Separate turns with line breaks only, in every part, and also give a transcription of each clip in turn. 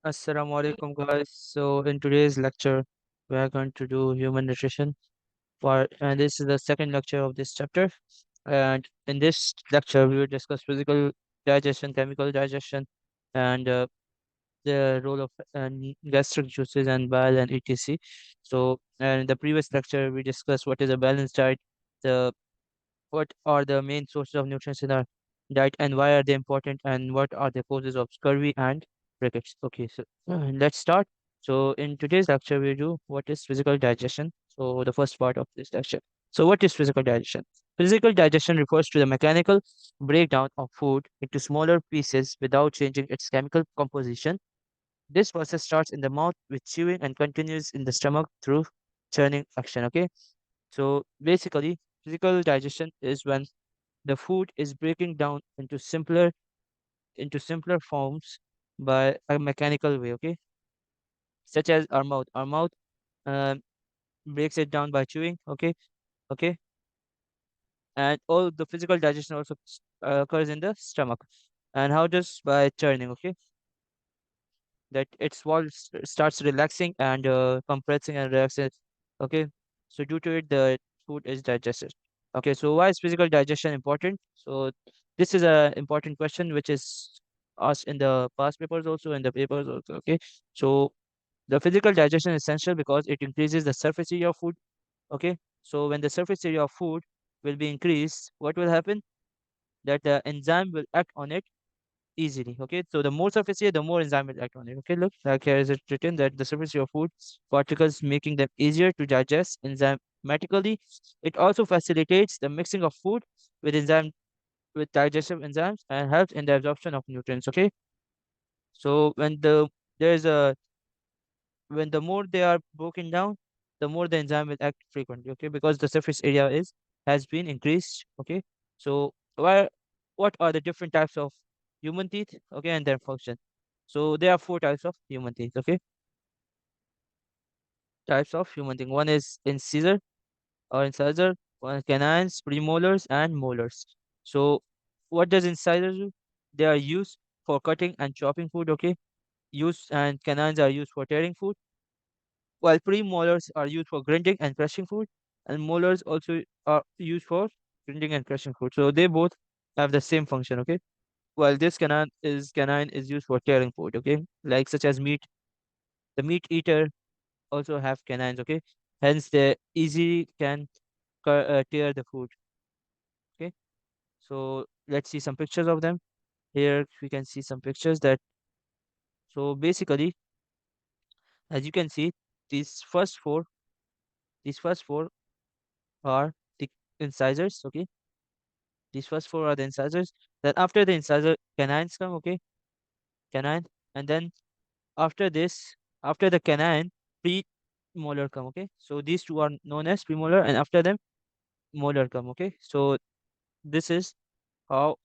Assalamu alaikum guys. So in today's lecture, we are going to do human nutrition and this is the second lecture of this chapter. And in this lecture, we will discuss physical digestion, chemical digestion, and the role of gastric juices and bile and etc. So, and in the previous lecture, we discussed what is a balanced diet, the what are the main sources of nutrients in our diet and why are they important and what are the causes of scurvy and rickets. Okay, so let's start. So in today's lecture, we do what is physical digestion. So the first part of this lecture. So what is physical digestion? Physical digestion refers to the mechanical breakdown of food into smaller pieces without changing its chemical composition. This process starts in the mouth with chewing and continues in the stomach through churning action. Okay, so basically, physical digestion is when the food is breaking down into simpler forms by a mechanical way, okay? Such as our mouth. Our mouth um, breaks it down by chewing, okay? And all the physical digestion also occurs in the stomach. And how does by churning, okay? That its wall starts relaxing and compressing and relaxing, okay? So due to it, the food is digested. Okay, so why is physical digestion important? So this is a important question which is asked in the past papers also in the papers also. Okay, so the physical digestion is essential because it increases the surface area of food. Okay, so when the surface area of food will be increased, what will happen? That the enzyme will act on it easily. Okay, so the more surface area, the more enzyme will act on it. Okay, look, like here is it written that the surface area of food particles making them easier to digest enzymatically. It also facilitates the mixing of food with digestive enzymes and helps in the absorption of nutrients. Okay, so there's a when the more they are broken down, the more the enzyme will act frequently. Okay, because the surface area is has been increased. Okay, so what are the different types of human teeth? Okay, and their function. So there are four types of human teeth. Okay, types of human teeth. One is incisor or incisor, one canines, premolars, and molars. So what does incisors do? They are used for cutting and chopping food. Okay, use and canines are used for tearing food, while premolars are used for grinding and crushing food, and molars also are used for grinding and crushing food. So they both have the same function. Okay, while this canine is used for tearing food. Okay, like such as meat. The meat eater also have canines. Okay, hence they easily can tear the food. Okay, so let's see some pictures of them. Here we can see some pictures that so basically, as you can see, these first four, these first four are the incisors. Okay, these first four are the incisors. Then after the incisor, canines come. Okay, canine, and then after this, after the canine, premolar come. Okay, so these two are known as premolar, and after them, molar come. Okay, so this is how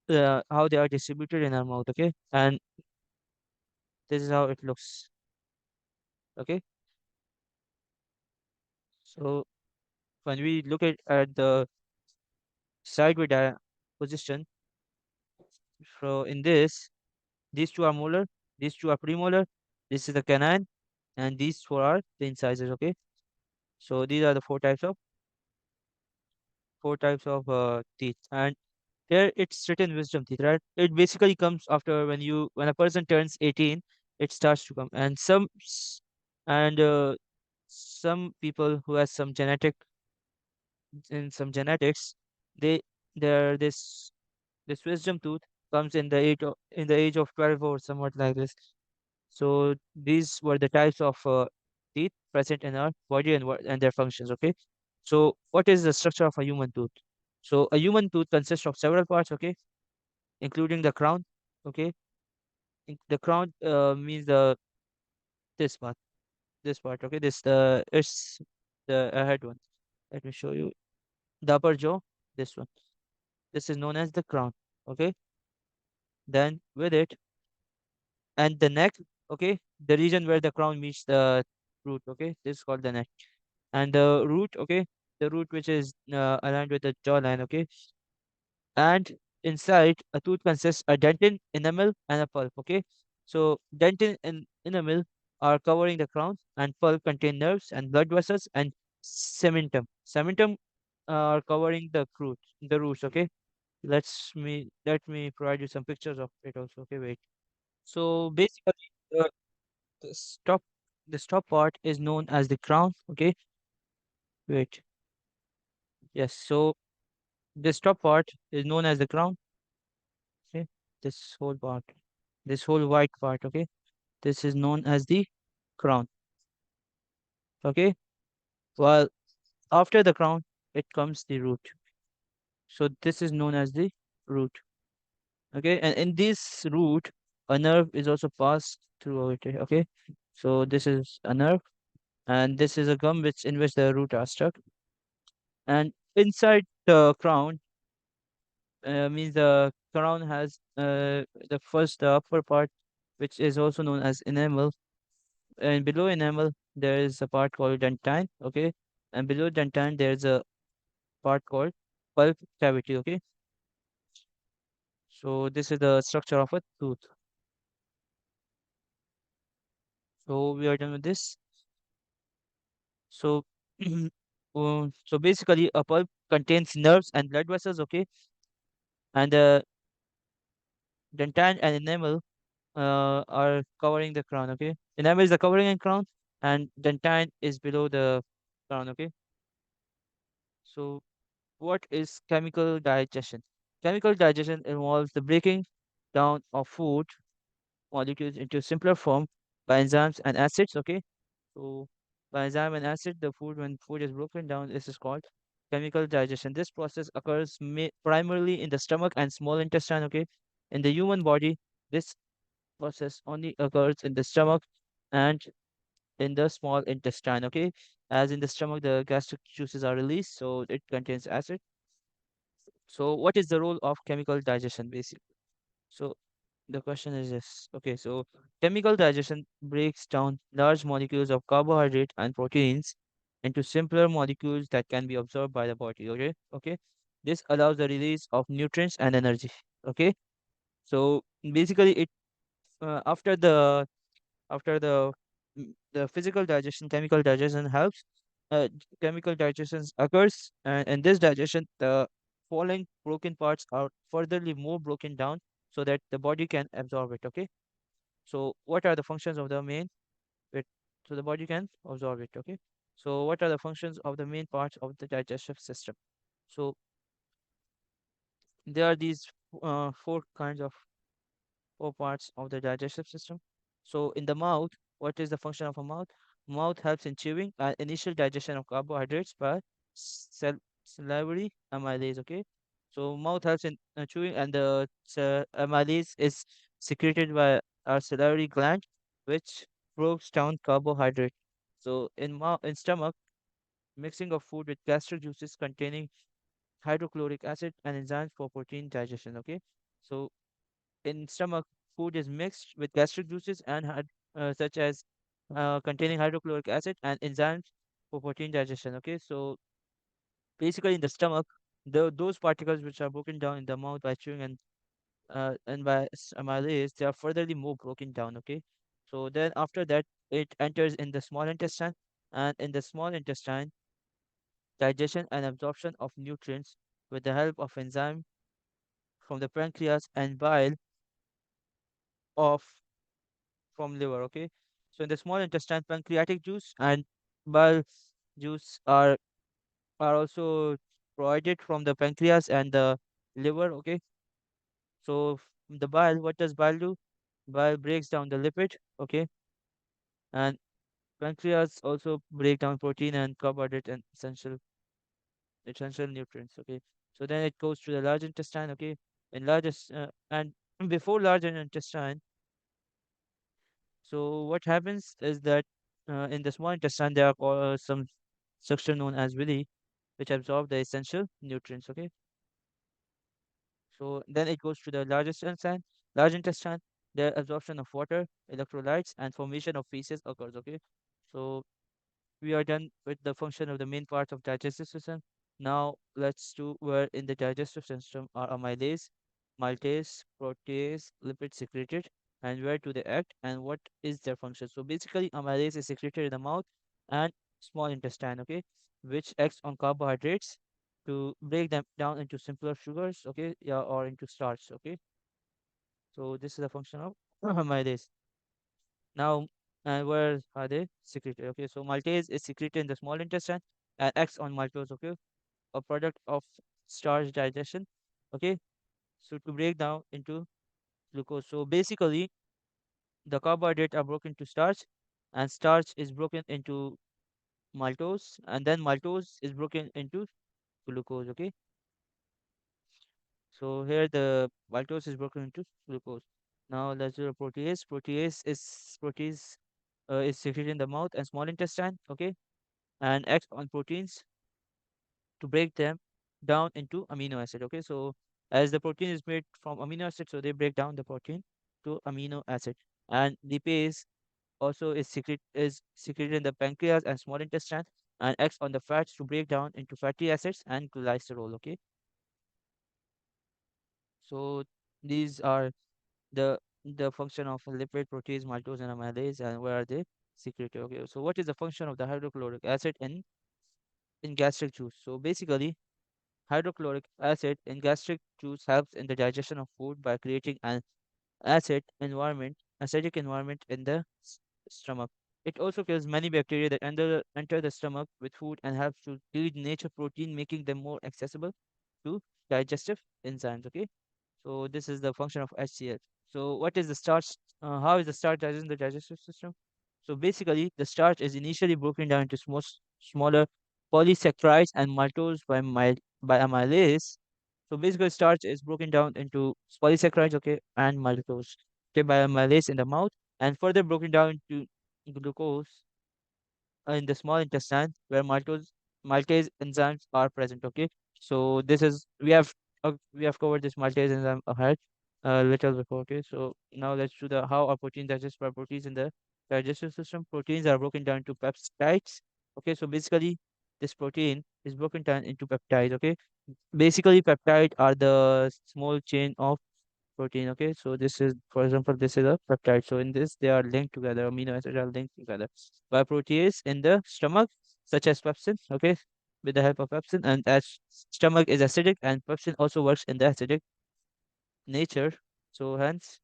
they are distributed in our mouth. Okay, and this is how it looks. Okay, so when we look at the sideway position, so in this, these two are molar, these two are premolar, this is the canine, and these four are the incisors. Okay, so these are the four types of teeth, and here it's written wisdom teeth, right? It basically comes after when a person turns 18, it starts to come, and some people who has some genetics, they their this wisdom tooth comes in the age of 12 or somewhat like this. So these were the types of teeth present in our body and their functions. Okay. So what is the structure of a human tooth? So a human tooth consists of several parts. Okay, including the crown. Okay, the crown means this part, this part. Okay, this the it's the ahead one. Let me show you the upper jaw. This one. This is known as the crown. Okay, then with it and the neck. Okay, the region where the crown meets the root. Okay, this is called the neck. And the root. Okay, the root which is aligned with the jawline. Okay, and inside a tooth consists a dentin, enamel, and a pulp. Okay, So dentin and enamel are covering the crown, and pulp contain nerves and blood vessels, and cementum. Cementum are covering the roots. Okay, let me provide you some pictures of it also. Okay, wait. So basically, the top the top part is known as the crown. Okay, wait. Yes. So this top part is known as the crown. Okay, this whole part, this whole white part. Okay, this is known as the crown. Okay, while after the crown, it comes the root. So this is known as the root. Okay, and in this root, a nerve is also passed through it. Okay, so this is a nerve, and this is a gum which in which the root are stuck. And inside the crown, means the crown has the upper part, which is also known as enamel, and below enamel there is a part called dentine. Okay, and below dentine there is a part called pulp cavity. Okay, so this is the structure of a tooth. So we are done with this. So so basically a pulp contains nerves and blood vessels. Okay, and the dentine and enamel are covering the crown. Okay, enamel is the covering and crown, and dentine is below the crown. Okay, so what is chemical digestion? Chemical digestion involves the breaking down of food molecules into simpler form by enzymes and acids. Okay, so by enzyme and acid, the food when food is broken down, this is called chemical digestion. This process occurs primarily in the stomach and small intestine. Okay, in the human body, this process only occurs in the stomach and in the small intestine. Okay, as in the stomach, the gastric juices are released, so it contains acid. So, what is the role of chemical digestion, basically? So, the question is this. Okay, so chemical digestion breaks down large molecules of carbohydrate and proteins into simpler molecules that can be absorbed by the body. Okay, okay. This allows the release of nutrients and energy. Okay, so basically, it after the physical digestion, chemical digestion helps. Chemical digestion occurs, and in this digestion, the following broken parts are furtherly more broken down so that the body can absorb it. Okay, so what are the functions of the main it so the body can absorb it. Okay, so what are the functions of the main parts of the digestive system? So there are these four kinds of four parts of the digestive system. So in the mouth, what is the function of a mouth? Mouth helps in chewing and initial digestion of carbohydrates by salivary amylase. Okay, so mouth helps in chewing, and the amylase is secreted by our salivary gland, which breaks down carbohydrate. So in stomach, mixing of food with gastric juices containing hydrochloric acid and enzymes for protein digestion. Okay, so in stomach, food is mixed with gastric juices and such as containing hydrochloric acid and enzymes for protein digestion. Okay, so basically in the stomach, those particles which are broken down in the mouth by chewing and by amylase, they are furtherly more broken down. Okay, so then after that, it enters in the small intestine, and in the small intestine, digestion and absorption of nutrients with the help of enzyme from the pancreas and bile of from liver. Okay, so in the small intestine, pancreatic juice and bile juice are also provided from the pancreas and the liver. Okay, so the bile, what does bile do? Bile breaks down the lipid. Okay, and pancreas also break down protein and carbohydrate and essential nutrients. Okay, so then it goes to the large intestine. Okay, in largest and before large intestine, so what happens is that in the small intestine there are some structure known as villi, which absorb the essential nutrients. Okay, so then it goes to the largest intestine. Large intestine, the absorption of water, electrolytes, and formation of feces occurs. Okay, so we are done with the function of the main parts of digestive system. Now let's do where in the digestive system are amylase, maltase, protease, lipid secreted, and where do they act and what is their function. So basically, amylase is secreted in the mouth and small intestine, okay, which acts on carbohydrates to break them down into simpler sugars, okay, yeah, or into starch, okay. So this is the function of amylase. Now, where are they secreted? Okay, so maltase is secreted in the small intestine and acts on maltose, okay, a product of starch digestion, okay, so to break down into glucose. So basically, the carbohydrates are broken to starch, and starch is broken into maltose, and then maltose is broken into glucose. Okay, so here the maltose is broken into glucose. Now let's do a protease. Protease is secreted in the mouth and small intestine. Okay, and acts on proteins to break them down into amino acid. Okay, so as the protein is made from amino acid, so they break down the protein to amino acid. And lipase also is secreted in the pancreas and small intestine and acts on the fats to break down into fatty acids and glycerol. Okay, so these are the function of lipid, protease, maltose, and amylase, and where are they secreted? Okay, so what is the function of the hydrochloric acid in gastric juice? So basically, hydrochloric acid in gastric juice helps in the digestion of food by creating an acidic environment in the stomach. It also kills many bacteria that enter the stomach with food and helps to degrade nature protein, making them more accessible to digestive enzymes. Okay, so this is the function of HCl. So what is the starch? How is the starch digested in the digestive system? So basically, the starch is initially broken down into smaller polysaccharides and maltose by amylase. So basically, starch is broken down into polysaccharides, okay, and maltose, okay, by amylase in the mouth, and further broken down into glucose in the small intestine where maltase enzymes are present. Okay, so this is we have covered this maltase enzyme ahead a little before. Okay, so now let's do the how are proteins digested by proteins in the digestive system. Proteins are broken down into peptides. Okay, so basically this protein is broken down into peptides. Okay, basically peptide are the small chain of protein. Okay, so this is, for example, this is a peptide. So in this, they are linked together. Amino acids are linked together by protease in the stomach, such as pepsin. Okay, with the help of pepsin, and as stomach is acidic, and pepsin also works in the acidic nature. So hence,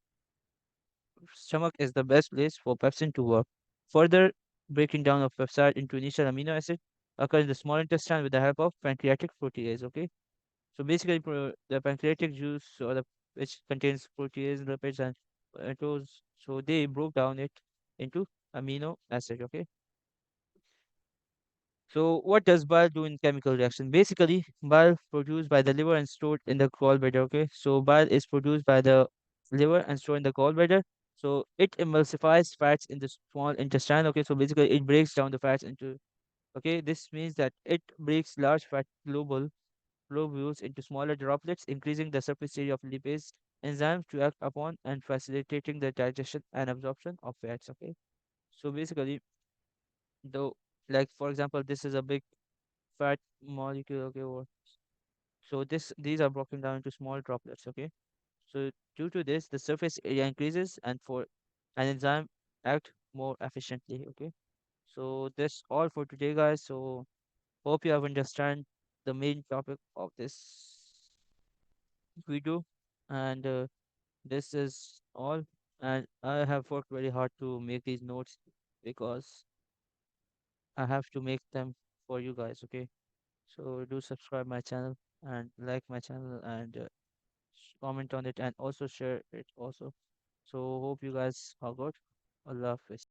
stomach is the best place for pepsin to work. Further breaking down of peptide into initial amino acid occurs in the small intestine with the help of pancreatic protease. Okay, so basically, the pancreatic juice or the which contains protease, lipids, and those, so they broke down it into amino acid. Okay. So what does bile do in chemical reaction? Basically, bile produced by the liver and stored in the gallbladder. Okay. So bile is produced by the liver and stored in the gallbladder. So it emulsifies fats in the small intestine. Okay. So basically, it breaks down the fats into. Okay. This means that it breaks large fat globules into smaller droplets, increasing the surface area of lipase enzymes to act upon and facilitating the digestion and absorption of fats. Okay, so basically, though, like for example, this is a big fat molecule. Okay, so these are broken down into small droplets. Okay, so due to this, the surface area increases, and for an enzyme act more efficiently. Okay, so that's all for today, guys. So hope you have understand the main topic of this video, and this is all. And I have worked very hard to make these notes because I have to make them for you guys. Okay, so do subscribe my channel and like my channel and comment on it and also share it also. So hope you guys are good. Allah Hafiz.